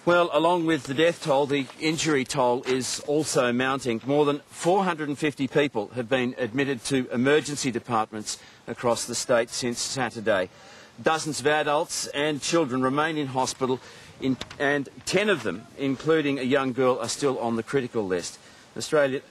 Well, along with the death toll, the injury toll is also mounting. More than 450 people have been admitted to emergency departments across the state since Saturday. Dozens of adults and children remain in hospital, and 10 of them, including a young girl, are still on the critical list. Australia...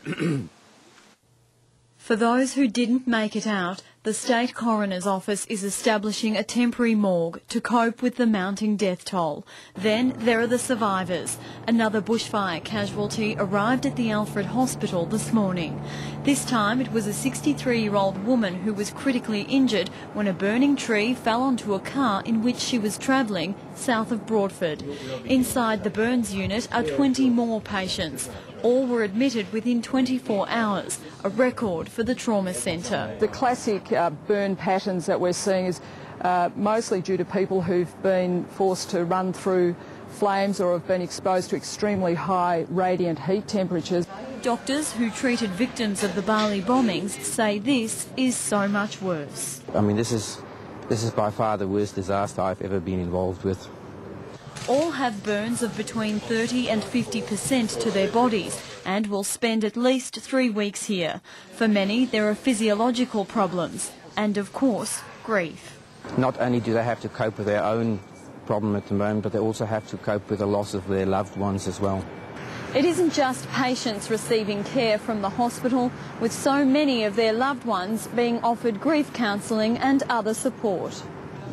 For those who didn't make it out, the State Coroner's Office is establishing a temporary morgue to cope with the mounting death toll. Then there are the survivors. Another bushfire casualty arrived at the Alfred Hospital this morning. This time it was a 63-year-old woman who was critically injured when a burning tree fell onto a car in which she was travelling south of Broadford. Inside the burns unit are 20 more patients. All were admitted within 24 hours, a record for the trauma centre. The classic burn patterns that we're seeing is mostly due to people who've been forced to run through flames or have been exposed to extremely high radiant heat temperatures. Doctors who treated victims of the Bali bombings say this is so much worse. I mean, this is by far the worst disaster I've ever been involved with. All have burns of between 30 and 50% to their bodies and will spend at least 3 weeks here. For many, there are physiological problems and, of course, grief. Not only do they have to cope with their own problem at the moment, but they also have to cope with the loss of their loved ones as well. It isn't just patients receiving care from the hospital, with so many of their loved ones being offered grief counselling and other support.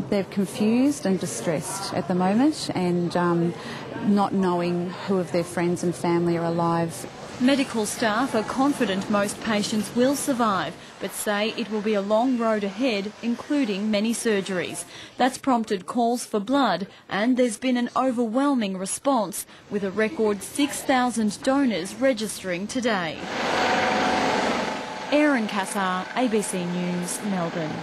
They're confused and distressed at the moment and not knowing who of their friends and family are alive. Medical staff are confident most patients will survive, but say it will be a long road ahead, including many surgeries. That's prompted calls for blood, and there's been an overwhelming response, with a record 6,000 donors registering today. Erin Cassar, ABC News, Melbourne.